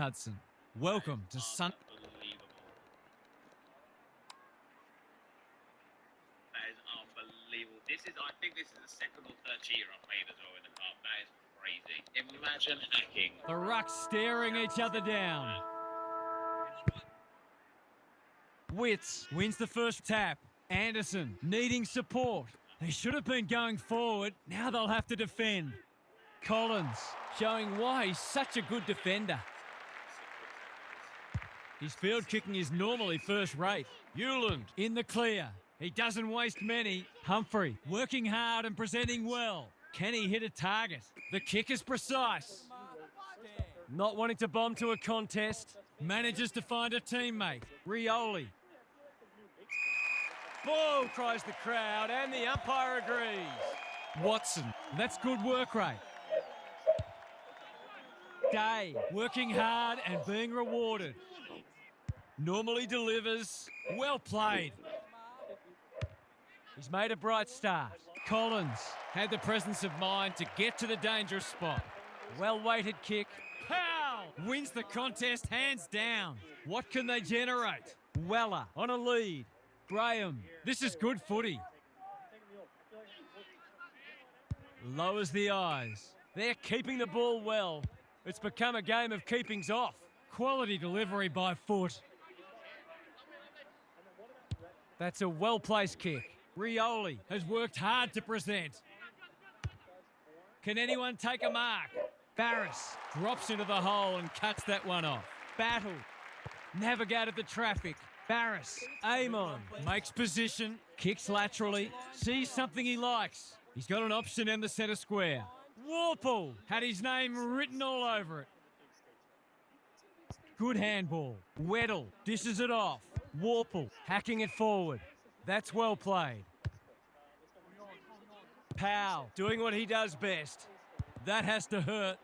Hudson. Welcome to Sun. Unbelievable. That is unbelievable. I think this is the second or third cheater I've made as well in the cup. That is crazy. Imagine hacking. The rucks staring each other down. Witts wins the first tap. Anderson needing support. They should have been going forward. Now they'll have to defend. Collins showing why he's such a good defender. His field kicking is normally first rate. Hewland in the clear. He doesn't waste many. Humphrey working hard and presenting well. Can he hit a target? The kick is precise. Not wanting to bomb to a contest. Manages to find a teammate. Rioli. Ball, cries the crowd, and the umpire agrees. Watson, that's good work rate. Day, working hard and being rewarded. Normally delivers. Well played. He's made a bright start. Collins had the presence of mind to get to the dangerous spot. Well-weighted kick. Powell wins the contest hands down. What can they generate? Weller on a lead. Graham, this is good footy. Lowers the eyes. They're keeping the ball well. It's become a game of keepings off. Quality delivery by Foot. That's a well-placed kick. Rioli has worked hard to present. Can anyone take a mark? Barris drops into the hole and cuts that one off. Battle navigated the traffic. Barris, Amon makes position, kicks laterally, sees something he likes. He's got an option in the centre square. Warple had his name written all over it. Good handball. Weddle dishes it off. Warple hacking it forward. That's well played. Powell doing what he does best. That has to hurt.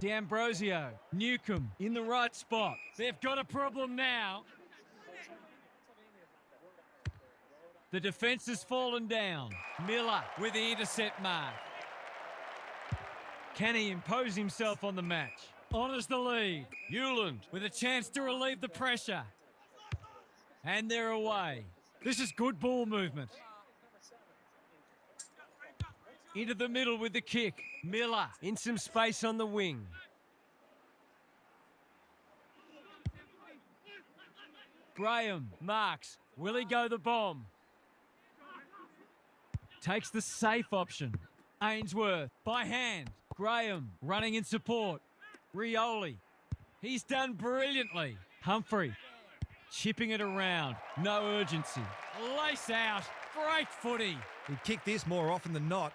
D'Ambrosio, Newcomb in the right spot. They've got a problem now. The defence has fallen down. Miller with the intercept mark. Can he impose himself on the match? Honours the lead. Hewland with a chance to relieve the pressure. And they're away. This is good ball movement. Into the middle with the kick. Miller in some space on the wing. Graham marks. Will he go the bomb? Takes the safe option. Ainsworth by hand. Graham running in support. Rioli. He's done brilliantly. Humphrey chipping it around. No urgency. Lace out. Great footy. He'd kick this more often than not.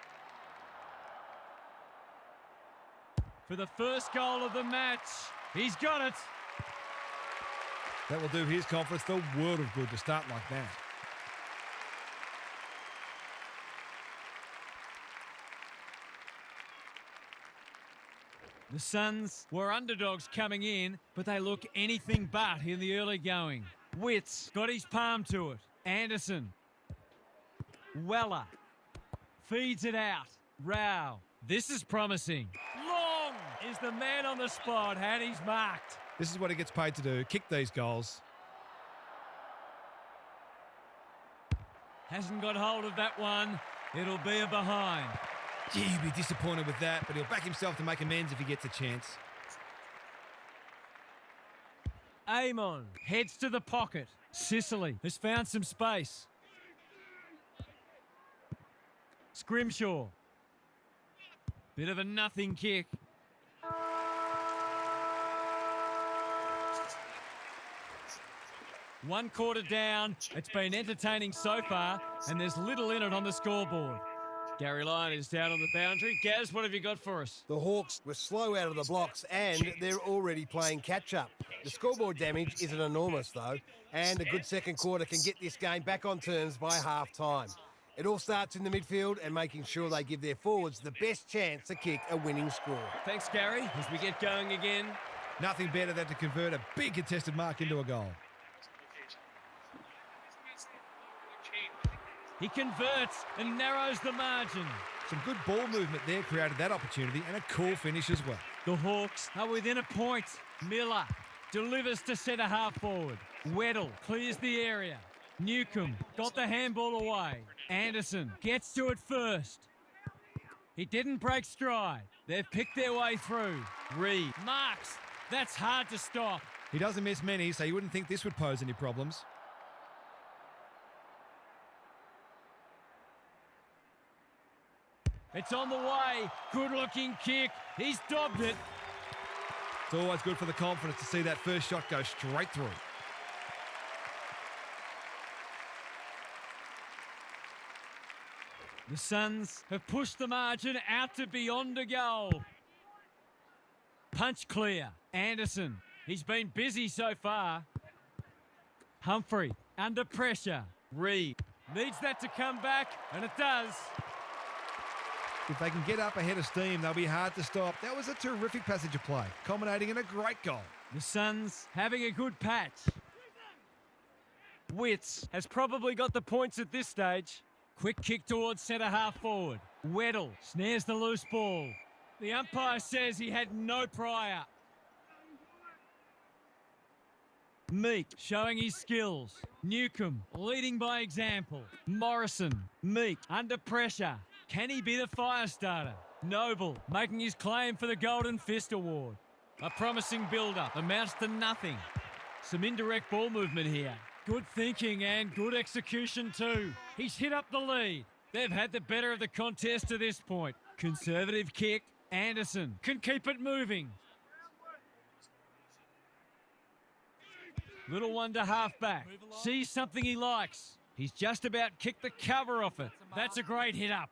For the first goal of the match. He's got it. That will do his conference the world of good to start like that. The Suns were underdogs coming in, but they look anything but in the early going. Witts got his palm to it. Anderson. Weller. Feeds it out. Rao. This is promising. Long is the man on the spot, and he's marked. This is what he gets paid to do, kick these goals. Hasn't got hold of that one. It'll be a behind. Gee, he'd be disappointed with that, but he'll back himself to make amends if he gets a chance. Amon heads to the pocket. Sicily has found some space. Scrimshaw. Bit of a nothing kick. One quarter down. It's been entertaining so far, and there's little in it on the scoreboard. Gary Lyon is down on the boundary. Gaz, what have you got for us? The Hawks were slow out of the blocks and they're already playing catch-up. The scoreboard damage isn't enormous, though, and a good second quarter can get this game back on terms by half-time. It all starts in the midfield and making sure they give their forwards the best chance to kick a winning score. Thanks, Gary. As we get going again. Nothing better than to convert a big contested mark into a goal. He converts and narrows the margin. Some good ball movement there created that opportunity and a cool finish as well. The Hawks are within a point. Miller delivers to centre half forward. Weddle clears the area. Newcomb got the handball away. Anderson gets to it first. He didn't break stride. They've picked their way through. Reed marks. That's hard to stop. He doesn't miss many, so you wouldn't think this would pose any problems. It's on the way. Good-looking kick. He's dobbed it. It's always good for the confidence to see that first shot go straight through. The Suns have pushed the margin out to beyond a goal. Punch clear. Anderson. He's been busy so far. Humphrey under pressure. Reed needs that to come back, and it does. If they can get up ahead of steam, they'll be hard to stop. That was a terrific passage of play, culminating in a great goal. The Suns having a good patch. Witts has probably got the points at this stage. Quick kick towards centre half forward. Weddle snares the loose ball. The umpire says he had no prior. Meek showing his skills. Newcomb leading by example. Morrison. Meek under pressure. Can he be the fire starter? Noble making his claim for the Golden Fist Award. A promising build-up amounts to nothing. Some indirect ball movement here. Good thinking and good execution too. He's hit up the lead. They've had the better of the contest to this point. Conservative kick. Anderson can keep it moving. Little one to half-back. Sees something he likes. He's just about kicked the cover off it. That's a great hit up.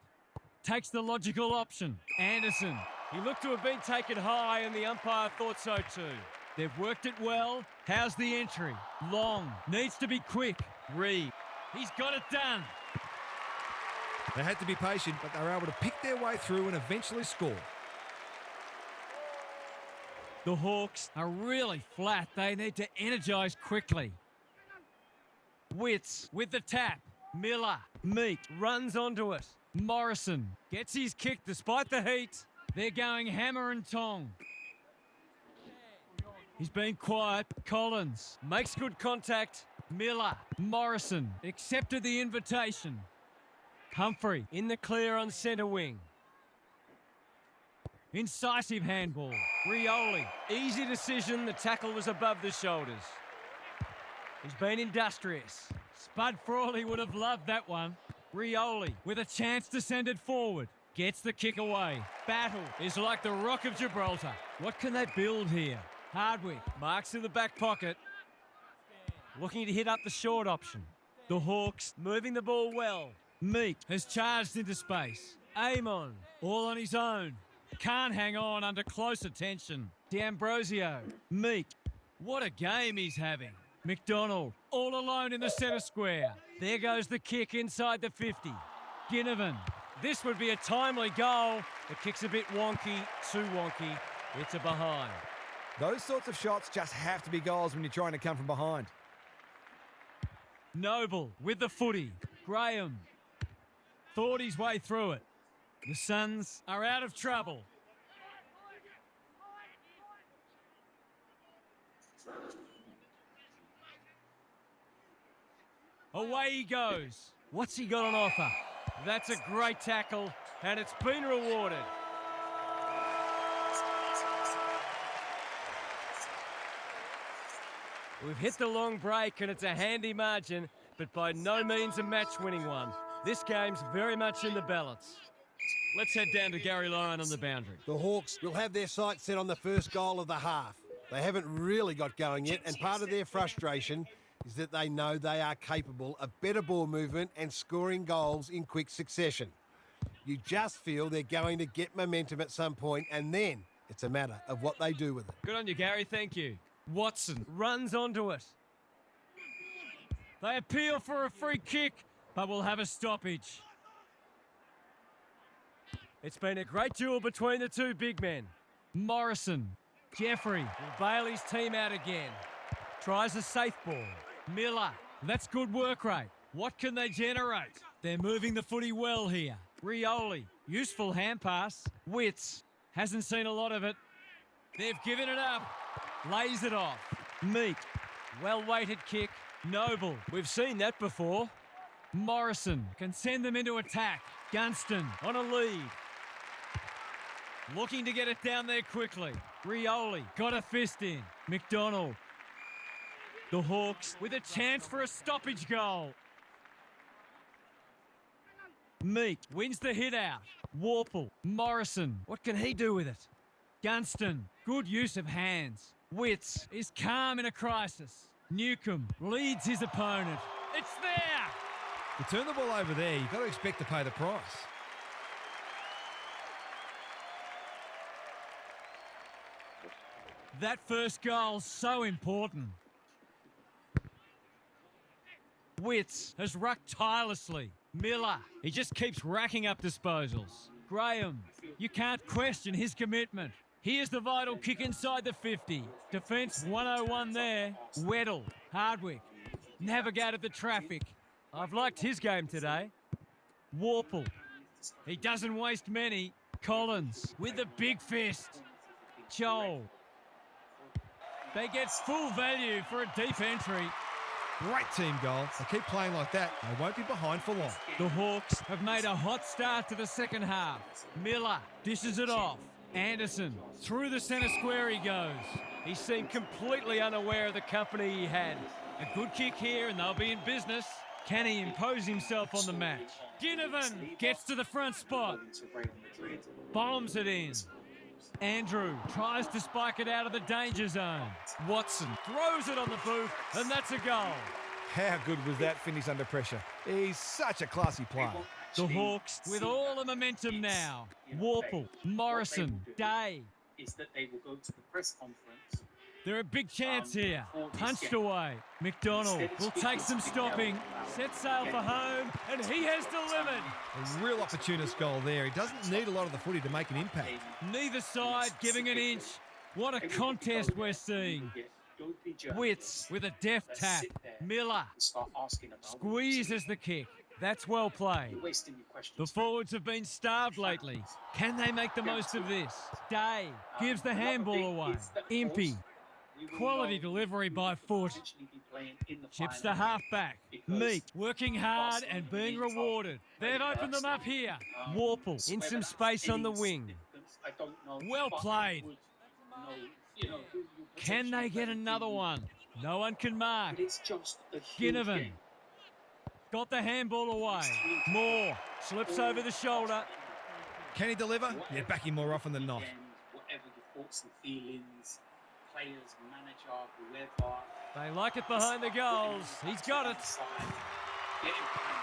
Takes the logical option. Anderson. He looked to have been taken high and the umpire thought so too. They've worked it well. How's the entry? Long. Needs to be quick. Reed. He's got it done. They had to be patient, but they were able to pick their way through and eventually score. The Hawks are really flat. They need to energise quickly. Witts with the tap. Miller. Meek runs onto it. Morrison gets his kick despite the heat. They're going hammer and tong. He's been quiet. Collins makes good contact. Miller. Morrison accepted the invitation. Humphrey in the clear on centre wing. Incisive handball. Rioli. Easy decision. The tackle was above the shoulders. He's been industrious. Spud Frawley would have loved that one. Rioli with a chance to send it forward. Gets the kick away. Battle is like the Rock of Gibraltar. What can they build here? Hardwick marks in the back pocket. Looking to hit up the short option. The Hawks moving the ball well. Meek has charged into space. Amon all on his own. Can't hang on under close attention. D'Ambrosio. Meek. What a game he's having. McDonald all alone in the centre square. There goes the kick inside the 50. Ginnivan. This would be a timely goal. The kick's a bit wonky, too wonky. It's a behind. Those sorts of shots just have to be goals when you're trying to come from behind. Noble with the footy. Graham thought his way through it. The Suns are out of trouble. Away he goes. What's he got on offer? That's a great tackle, and it's been rewarded. We've hit the long break, and it's a handy margin, but by no means a match-winning one. This game's very much in the balance. Let's head down to Gary Lyon on the boundary. The Hawks will have their sights set on the first goal of the half. They haven't really got going yet, and part of their frustration is that they know they are capable of better ball movement and scoring goals in quick succession. You just feel they're going to get momentum at some point, and then it's a matter of what they do with it. Good on you, Gary. Thank you. Watson runs onto it. They appeal for a free kick, but will have a stoppage. It's been a great duel between the two big men. Morrison. Jeffrey will bail his team out again. Tries a safe ball. Miller. That's good work rate. What can they generate? They're moving the footy well here. Rioli. Useful hand pass. Witts. Hasn't seen a lot of it. They've given it up. Lays it off. Meek. Well-weighted kick. Noble. We've seen that before. Morrison can send them into attack. Gunston on a lead. Looking to get it down there quickly. Rioli got a fist in. McDonald. The Hawks with a chance for a stoppage goal. Meek wins the hit out. Warple. Morrison. What can he do with it? Gunston. Good use of hands. Witts is calm in a crisis. Newcomb leads his opponent. It's there! To turn the ball over there, you've got to expect to pay the price. That first goal's so important. Witts has rucked tirelessly. Miller, he just keeps racking up disposals. Graham, you can't question his commitment. Here's the vital kick inside the 50. Defence 101 there. Weddle, Hardwick, navigated the traffic. I've liked his game today. Warple, he doesn't waste many. Collins with the big fist. Joel. They get full value for a deep entry. Great team goal. They keep playing like that, they won't be behind for long. The Hawks have made a hot start to the second half. Miller dishes it off. Anderson, through the centre square he goes. He seemed completely unaware of the company he had. A good kick here and they'll be in business. Can he impose himself on the match? Ginnivan gets to the front spot. Bombs it in. Andrew tries to spike it out of the danger zone. Watson throws it on the boot, and that's a goal. How good was that finish under pressure? He's such a classy player. The Hawks with all the momentum now. Warple, Morrison, Day. Is that they will go to the press conference. They're a big chance here. Punched away. McDonald will take some stopping. Set sail for home, and he has delivered. A real opportunist goal there. He doesn't need a lot of the footy to make an impact. Neither side giving an inch. What a contest we're seeing. Witts with a deft tap. Miller squeezes the kick. That's well played. The forwards have been starved lately. Can they make the most of this? Day gives the handball away. Impey. Quality delivery by foot. Chips to half-back. Meek working hard and being rewarded. They've opened them up here. Warple in some space on the wing. Well played. Can they get another one? No one can mark. Ginnivan got the handball away. Moore slips over the shoulder. Can he deliver? Yeah, back him more often than not. Whatever the thoughts and feelings, players, manager, whoever. They like it behind the goals. He's got it.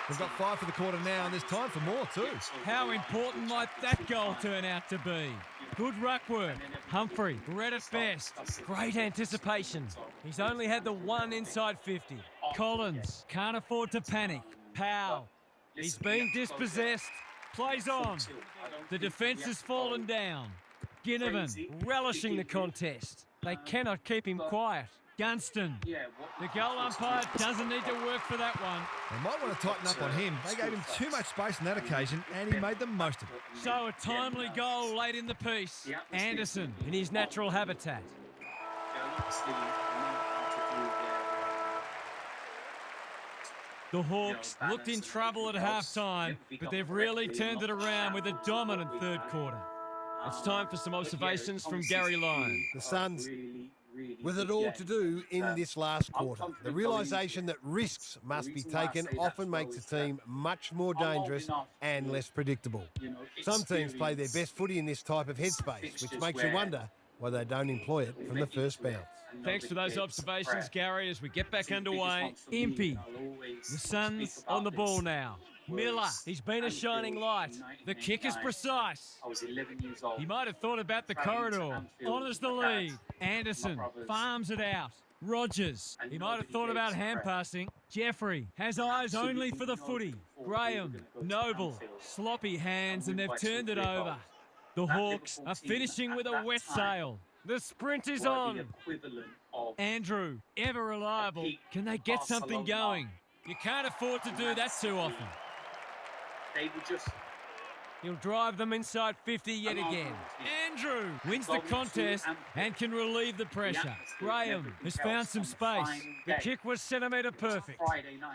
We've got 5 for the quarter now, and there's time for more too. How important might that goal turn out to be? Good ruck work. Humphrey, read at best. Great anticipation. He's only had the one inside 50. Collins can't afford to panic. Powell, he's being dispossessed. Plays on. The defence has fallen down. Ginnivan relishing the contest. They cannot keep him quiet. Gunston. The goal umpire doesn't need to work for that one. They might want to tighten up on him. They gave him too much space on that occasion, and he made the most of it. So a timely goal late in the piece. Anderson in his natural habitat. The Hawks looked in trouble at half-time, but they've really turned it around with a dominant third quarter. It's time for some observations from Gary Lyon. The Suns with it all to do in this last quarter. The realisation that risks must be taken often makes a team much more dangerous and less predictable. Some teams play their best footy in this type of headspace, which makes you wonder why they don't employ it from the first bounce. Thanks for those observations, Gary, as we get back underway. Impey, the Suns on the ball now. Miller, he's been a shining light. The kick is precise. He might have thought about the corridor. Honours the lead. Anderson farms it out. Rogers, he might have thought about hand passing. Jeffrey has eyes only for the footy. Graham, Noble, sloppy hands, and they've turned it over. The Hawks are finishing with a wet sail. The sprint is on. Andrew, ever reliable. Can they get something going? You can't afford to do that too often. They were just He'll drive them inside 50 yet again. Andrew wins the contest and can relieve the pressure. Graham has found some space. The kick was centimetre perfect.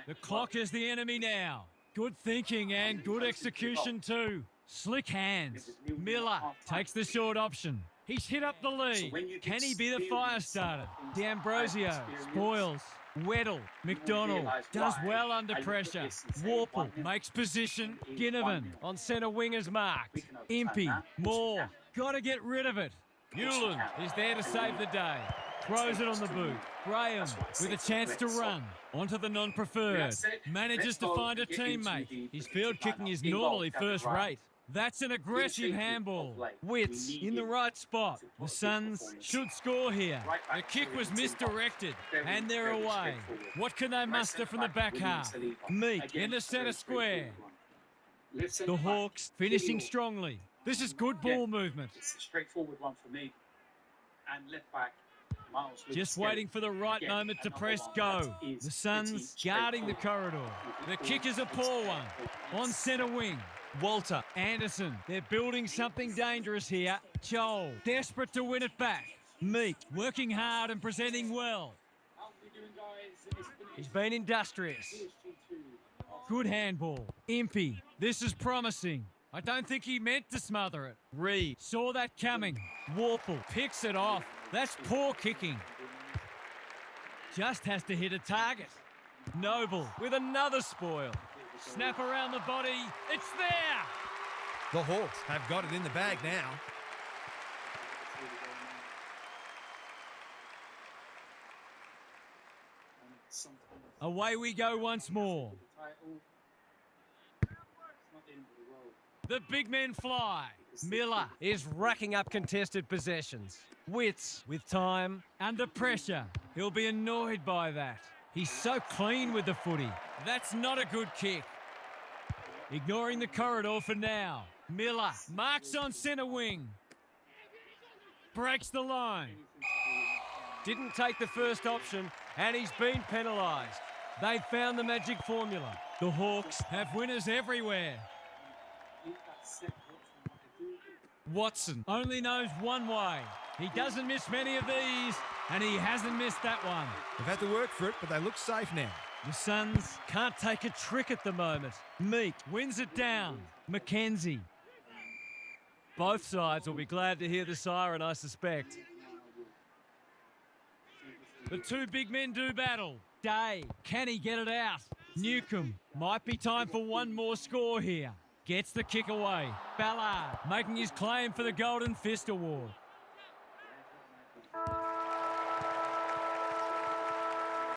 The clock is the enemy now. Good thinking and good execution too. Slick hands. Miller takes the short option. He's hit up the lead. Can he be the fire starter? D'Ambrosio spoils. Weddle. McDonald does well under pressure. Warple makes position. Ginnivan on centre wing is marked. Impey. Moore. Got to get rid of it. Hewland is there to save the day. Throws it on the boot. Graham with a chance to run. Onto the non-preferred. Manages to find a teammate. His field kicking is normally first rate. That's an aggressive handball. Wits in the right spot. The Suns should score here. The kick was misdirected and they're away. What can they muster from the back half? Meek in the centre square. The Hawks finishing strongly. This is good ball movement. It's a straightforward one for me. And left back. Just waiting for the right moment to press go. The Suns guarding the corridor. The kick is a poor one. On centre wing. Walter, Anderson, they're building something dangerous here. Joel, desperate to win it back. Meek, working hard and presenting well. He's been industrious. Good handball. Impey, this is promising. I don't think he meant to smother it. Reed saw that coming. Warple picks it off. That's poor kicking. Just has to hit a target. Noble with another spoil. Snap around the body. It's there. The Hawks have got it in the bag now. Away we go once more. The big men fly. Miller is racking up contested possessions. Wits with time, under pressure. He'll be annoyed by that. He's so clean with the footy. That's not a good kick. Ignoring the corridor for now. Miller marks on centre wing. Breaks the line. Didn't take the first option and he's been penalised. They've found the magic formula. The Hawks have winners everywhere. Watson only knows one way. He doesn't miss many of these, and he hasn't missed that one. They've had to work for it, but they look safe now. The Suns can't take a trick at the moment. Meek wins it down. McKenzie. Both sides will be glad to hear the siren, I suspect. The two big men do battle. Day, can he get it out? Newcomb, might be time for one more score here. Gets the kick away. Ballard making his claim for the Golden Fist Award.